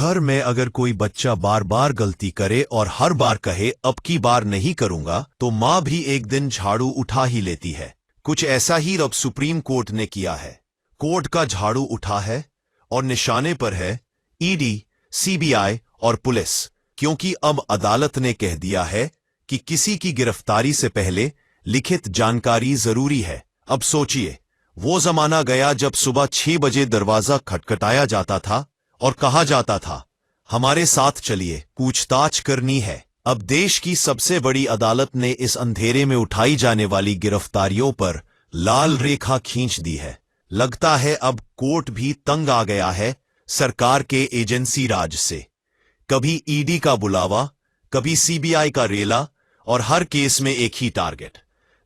घर में अगर कोई बच्चा बार बार गलती करे और हर बार कहे अब की बार नहीं करूंगा, तो माँ भी एक दिन झाड़ू उठा ही लेती है। कुछ ऐसा ही अब सुप्रीम कोर्ट ने किया है। कोर्ट का झाड़ू उठा है और निशाने पर है ईडी, सीबीआई और पुलिस, क्योंकि अब अदालत ने कह दिया है कि किसी की गिरफ्तारी से पहले लिखित जानकारी जरूरी है। अब सोचिए, वो जमाना गया जब सुबह 6 बजे दरवाजा खटखटाया जाता था और कहा जाता था हमारे साथ चलिए, पूछताछ करनी है। अब देश की सबसे बड़ी अदालत ने इस अंधेरे में उठाई जाने वाली गिरफ्तारियों पर लाल रेखा खींच दी है। लगता है अब कोर्ट भी तंग आ गया है सरकार के एजेंसी राज से। कभी ईडी का बुलावा, कभी सीबीआई का रेला, और हर केस में एक ही टारगेट,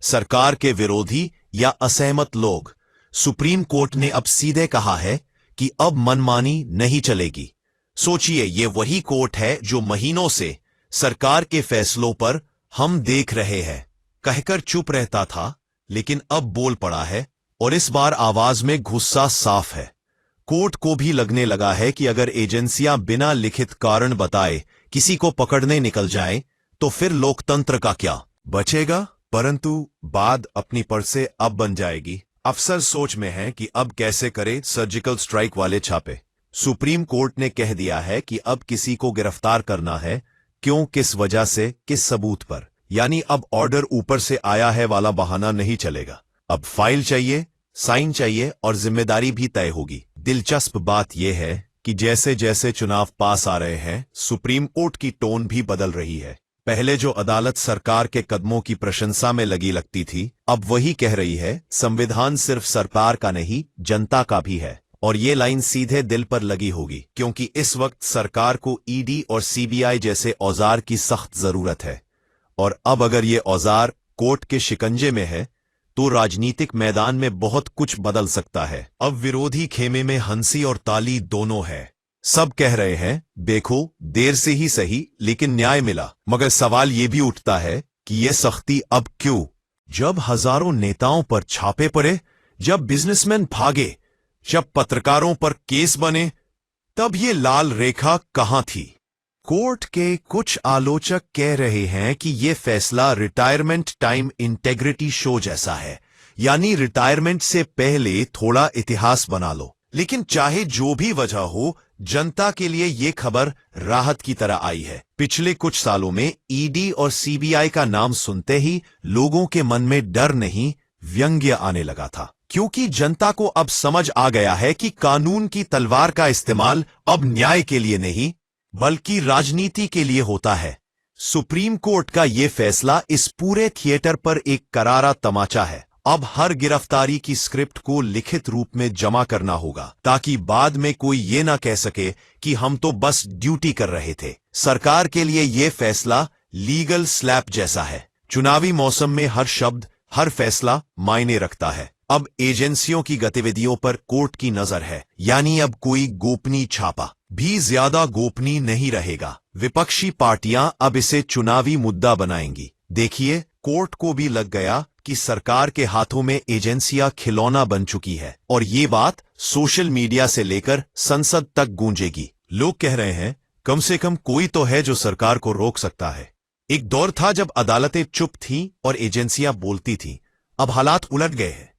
सरकार के विरोधी या असहमत लोग। सुप्रीम कोर्ट ने अब सीधे कहा है कि अब मनमानी नहीं चलेगी। सोचिए, ये वही कोर्ट है जो महीनों से सरकार के फैसलों पर हम देख रहे हैं कहकर चुप रहता था, लेकिन अब बोल पड़ा है और इस बार आवाज में गुस्सा साफ है। कोर्ट को भी लगने लगा है कि अगर एजेंसियां बिना लिखित कारण बताए किसी को पकड़ने निकल जाएं, तो फिर लोकतंत्र का क्या बचेगा। परंतु बात अपनी पर से अब बन जाएगी। अफसर सोच में हैं कि अब कैसे करे सर्जिकल स्ट्राइक वाले छापे। सुप्रीम कोर्ट ने कह दिया है कि अब किसी को गिरफ्तार करना है, क्यों, किस वजह से, किस सबूत पर। यानी अब ऑर्डर ऊपर से आया है वाला बहाना नहीं चलेगा। अब फाइल चाहिए, साइन चाहिए और जिम्मेदारी भी तय होगी। दिलचस्प बात यह है कि जैसे जैसे चुनाव पास आ रहे हैं, सुप्रीम कोर्ट की टोन भी बदल रही है। पहले जो अदालत सरकार के कदमों की प्रशंसा में लगी लगती थी, अब वही कह रही है संविधान सिर्फ सरकार का नहीं, जनता का भी है। और ये लाइन सीधे दिल पर लगी होगी, क्योंकि इस वक्त सरकार को ईडी और सीबीआई जैसे औजार की सख्त जरूरत है। और अब अगर ये औजार कोर्ट के शिकंजे में है, तो राजनीतिक मैदान में बहुत कुछ बदल सकता है। अब विरोधी खेमे में हंसी और ताली दोनों है। सब कह रहे हैं देखो, देर से ही सही लेकिन न्याय मिला। मगर सवाल ये भी उठता है कि ये सख्ती अब क्यों? जब हजारों नेताओं पर छापे पड़े, जब बिजनेसमैन भागे, जब पत्रकारों पर केस बने, तब ये लाल रेखा कहां थी? कोर्ट के कुछ आलोचक कह रहे हैं कि ये फैसला रिटायरमेंट टाइम इंटेग्रिटी शो जैसा है, यानी रिटायरमेंट से पहले थोड़ा इतिहास बना लो। लेकिन चाहे जो भी वजह हो, जनता के लिए ये खबर राहत की तरह आई है। पिछले कुछ सालों में ईडी और सीबीआई का नाम सुनते ही लोगों के मन में डर नहीं, व्यंग्य आने लगा था, क्योंकि जनता को अब समझ आ गया है कि कानून की तलवार का इस्तेमाल अब न्याय के लिए नहीं, बल्कि राजनीति के लिए होता है। सुप्रीम कोर्ट का यह फैसला इस पूरे थिएटर पर एक करारा तमाचा है। अब हर गिरफ्तारी की स्क्रिप्ट को लिखित रूप में जमा करना होगा, ताकि बाद में कोई ये ना कह सके कि हम तो बस ड्यूटी कर रहे थे। सरकार के लिए यह फैसला लीगल स्लैप जैसा है। चुनावी मौसम में हर शब्द, हर फैसला मायने रखता है। अब एजेंसियों की गतिविधियों पर कोर्ट की नजर है, यानी अब कोई गोपनीय छापा भी ज्यादा गोपनीय नहीं रहेगा। विपक्षी पार्टियां अब इसे चुनावी मुद्दा बनाएंगी। देखिए, कोर्ट को भी लग गया कि सरकार के हाथों में एजेंसियां खिलौना बन चुकी है, और ये बात सोशल मीडिया से लेकर संसद तक गूंजेगी। लोग कह रहे हैं कम से कम कोई तो है जो सरकार को रोक सकता है। एक दौर था जब अदालतें चुप थीं और एजेंसियां बोलती थीं। अब हालात उलट गए हैं।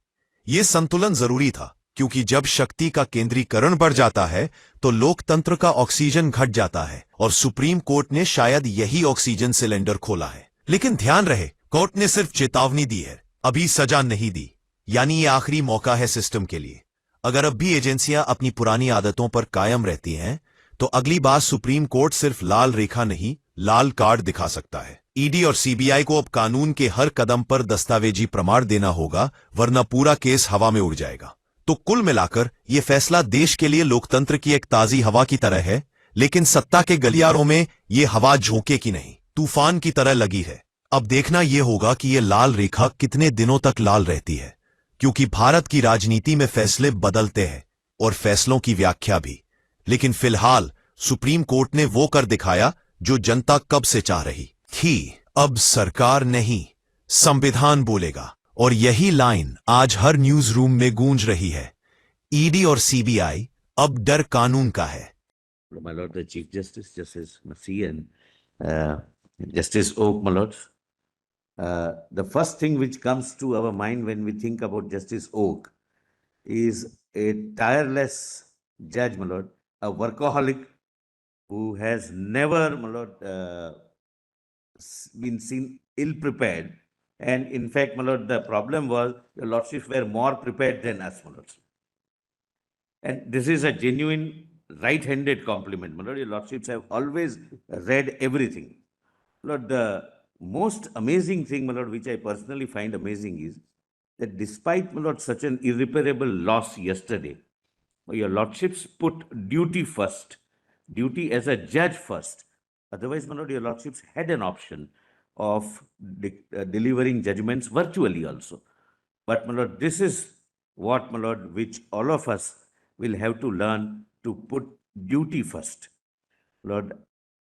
ये संतुलन जरूरी था, क्योंकि जब शक्ति का केंद्रीकरण बढ़ जाता है तो लोकतंत्र का ऑक्सीजन घट जाता है, और सुप्रीम कोर्ट ने शायद यही ऑक्सीजन सिलेंडर खोला है। लेकिन ध्यान रहे, कोर्ट ने सिर्फ चेतावनी दी है, अभी सजा नहीं दी। यानी ये आखिरी मौका है सिस्टम के लिए। अगर अब भी एजेंसियां अपनी पुरानी आदतों पर कायम रहती हैं, तो अगली बार सुप्रीम कोर्ट सिर्फ लाल रेखा नहीं, लाल कार्ड दिखा सकता है। ईडी और सीबीआई को अब कानून के हर कदम पर दस्तावेजी प्रमाण देना होगा, वरना पूरा केस हवा में उड़ जाएगा। तो कुल मिलाकर यह फैसला देश के लिए लोकतंत्र की एक ताजी हवा की तरह है, लेकिन सत्ता के गलियारों में यह हवा झोंके की नहीं, तूफान की तरह लगी है। अब देखना यह होगा कि यह लाल रेखा कितने दिनों तक लाल रहती है, क्योंकि भारत की राजनीति में फैसले बदलते हैं और फैसलों की व्याख्या भी। लेकिन फिलहाल सुप्रीम कोर्ट ने वो कर दिखाया जो जनता कब से चाह रही थी। अब सरकार नहीं, संविधान बोलेगा, और यही लाइन आज हर न्यूज रूम में गूंज रही है। ईडी और सीबीआई, अब डर कानून का है। my Lord, the Chief Justice, Justice Massey, and uh, Justice Oak, my Lords. The first thing which comes to our mind when we think about Justice Oak is a tireless judge, my Lord, a workaholic who has never, my Lord, been seen ill-prepared. And in fact, my Lord, the problem was your Lordships were more prepared than us, my Lords. And this is a genuine right-handed compliment, my Lord. Your Lordships have always read everything. Lord, the most amazing thing, my Lord, which I personally find amazing is that despite, my Lord, such an irreparable loss yesterday, your Lordships put duty first, duty as a judge first. Otherwise, my Lord, your Lordships had an option of delivering judgments virtually also. But, my Lord, this is what, my Lord, which all of us will have to learn to put duty first. Lord,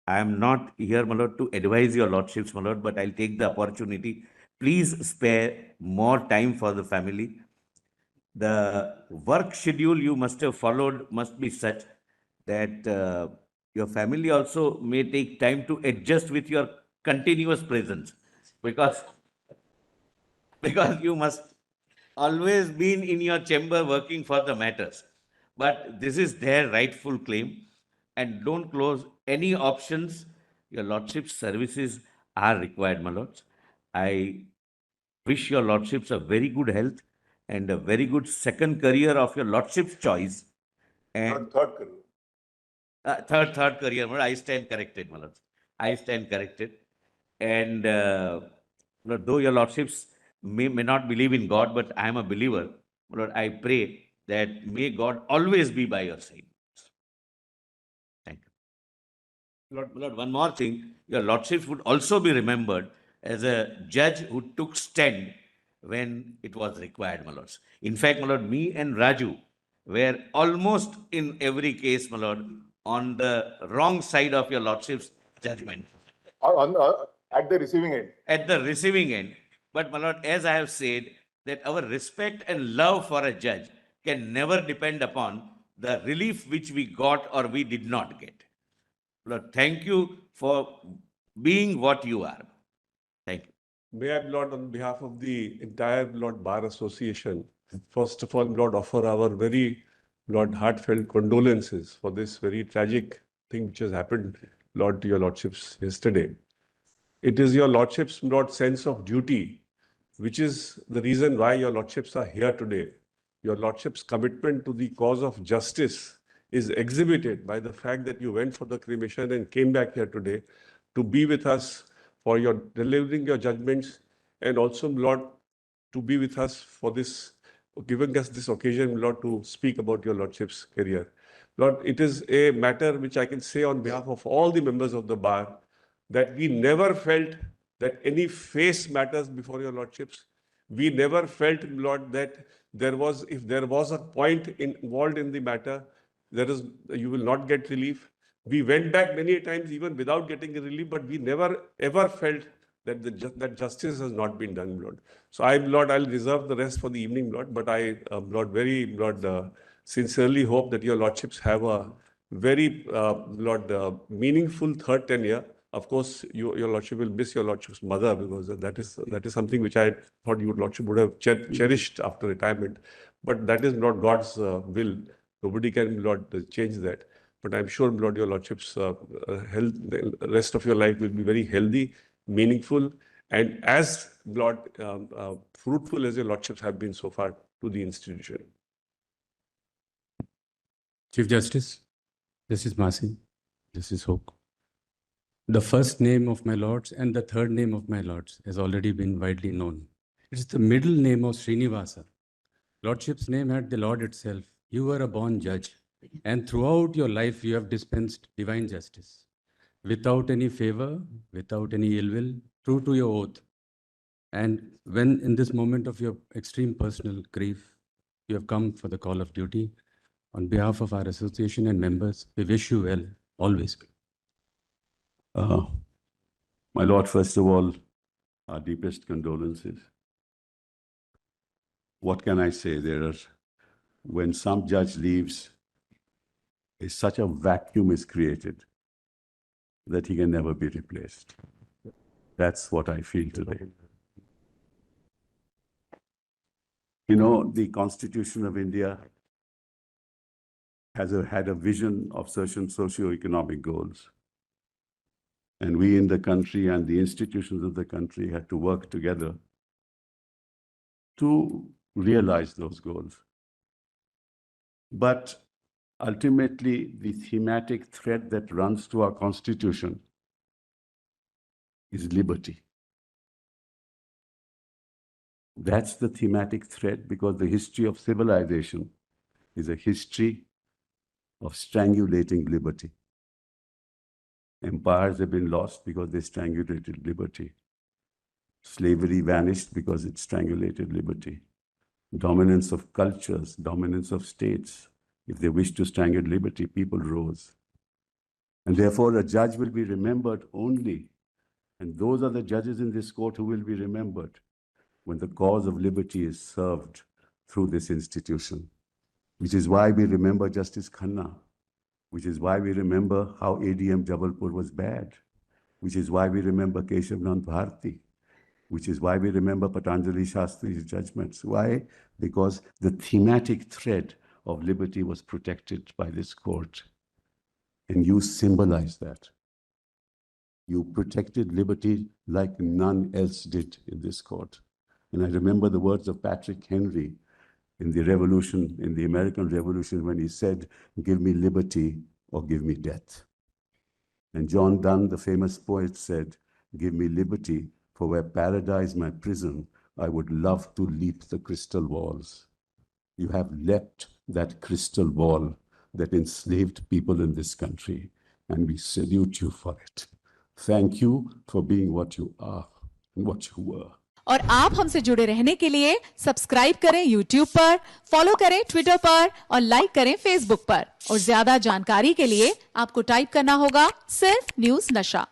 I am not here, my Lord, to advise your Lordships, my Lord, but I'll take the opportunity. Please spare more time for the family. The work schedule you must have followed must be such that your family also may take time to adjust with your continuous presence because you must always been in your chamber working for the matters. But this is their rightful claim, and don't close any options. Your Lordship's services are required, my Lords. I wish your Lordships a very good health and a very good second career of your Lordship's choice. And third career. Third career, my Lord. I stand corrected, my Lords. I stand corrected. And though your Lordships may not believe in God, but I am a believer, my Lord, I pray that may God always be by your side. Thank you. Lord, one more thing. Your Lordships would also be remembered as a judge who took stand when it was required, my Lords. In fact, my Lord, me and Raju were almost in every case, my Lord, on the wrong side of your Lordship's judgment. At the receiving end. At the receiving end. But, my Lord, as I have said, that our respect and love for a judge can never depend upon the relief which we got or we did not get. Lord, thank you for being what you are. Thank you. May I, Lord, on behalf of the entire Lord Bar Association, first of all, Lord, offer our very, Lord, heartfelt condolences for this very tragic thing which has happened, Lord, to your Lordships yesterday. It is your Lordship's, Lord, sense of duty, which is the reason why your Lordships are here today. Your Lordship's commitment to the cause of justice is exhibited by the fact that you went for the cremation and came back here today to be with us for your delivering your judgments, and also, Lord, to be with us for this, giving us this occasion, Lord, to speak about your Lordship's career. Lord, it is a matter which I can say on behalf of all the members of the bar that we never felt that any face matters before your Lordships. We never felt, Lord, that if there was a point involved in the matter, you will not get relief. We went back many times even without getting a relief, but we never ever felt that that justice has not been done, Lord. So Lord, I'll reserve the rest for the evening, Lord, but I, Lord, sincerely hope that your Lordships have a very, meaningful third tenure. Of course, your Lordship will miss your Lordship's mother, because that is something which I thought your Lordship would have cherished after retirement. But that is not God's will. Nobody can, Lord, change that. But I'm sure, Lord, your Lordship's health, the rest of your life will be very healthy, meaningful, and as, Lord, fruitful as your Lordships have been so far to the institution. Chief Justice, this is Masi, this is Hope. The first name of my lords and the third name of my lords has already been widely known. It is the middle name of Srinivasa. Lordship's name had the Lord itself. You were a born judge, and throughout your life you have dispensed divine justice. Without any favor, without any ill will, true to your oath. And when in this moment of your extreme personal grief, you have come for the call of duty, on behalf of our association and members, we wish you well, always. My Lord, first of all, our deepest condolences. What can I say? When some judge leaves, such a vacuum is created that he can never be replaced. That's what I feel today. You know, the Constitution of India had a vision of certain socio-economic goals. And we in the country and the institutions of the country had to work together to realize those goals. But ultimately, the thematic thread that runs through our Constitution is liberty. That's the thematic thread, because the history of civilization is a history of strangulating liberty. Empires have been lost because they strangulated liberty. Slavery vanished because it strangulated liberty. Dominance of cultures, dominance of states. If they wished to strangle liberty, people rose. And therefore, a judge will be remembered only, and those are the judges in this court who will be remembered, when the cause of liberty is served through this institution. Which is why we remember Justice Khanna, which is why we remember how ADM Jabalpur was bad, which is why we remember Keshav Nand Bharti, which is why we remember Patanjali Shastri's judgments. Why? Because the thematic thread of liberty was protected by this court. And you symbolize that. You protected liberty like none else did in this court. And I remember the words of Patrick Henry in the revolution, in the American Revolution, when he said, "Give me liberty or give me death." And John Donne, the famous poet, said, "Give me liberty, for were paradise my prison, I would love to leap the crystal walls." You have leapt that crystal wall that enslaved people in this country, and we salute you for it. Thank you for being what you are and what you were. और आप हमसे जुड़े रहने के लिए subscribe करें YouTube पर, follow करें Twitter पर और लाइक करें Facebook पर। और ज्यादा जानकारी के लिए आपको टाइप करना होगा सिर्फ न्यूज़ नशा।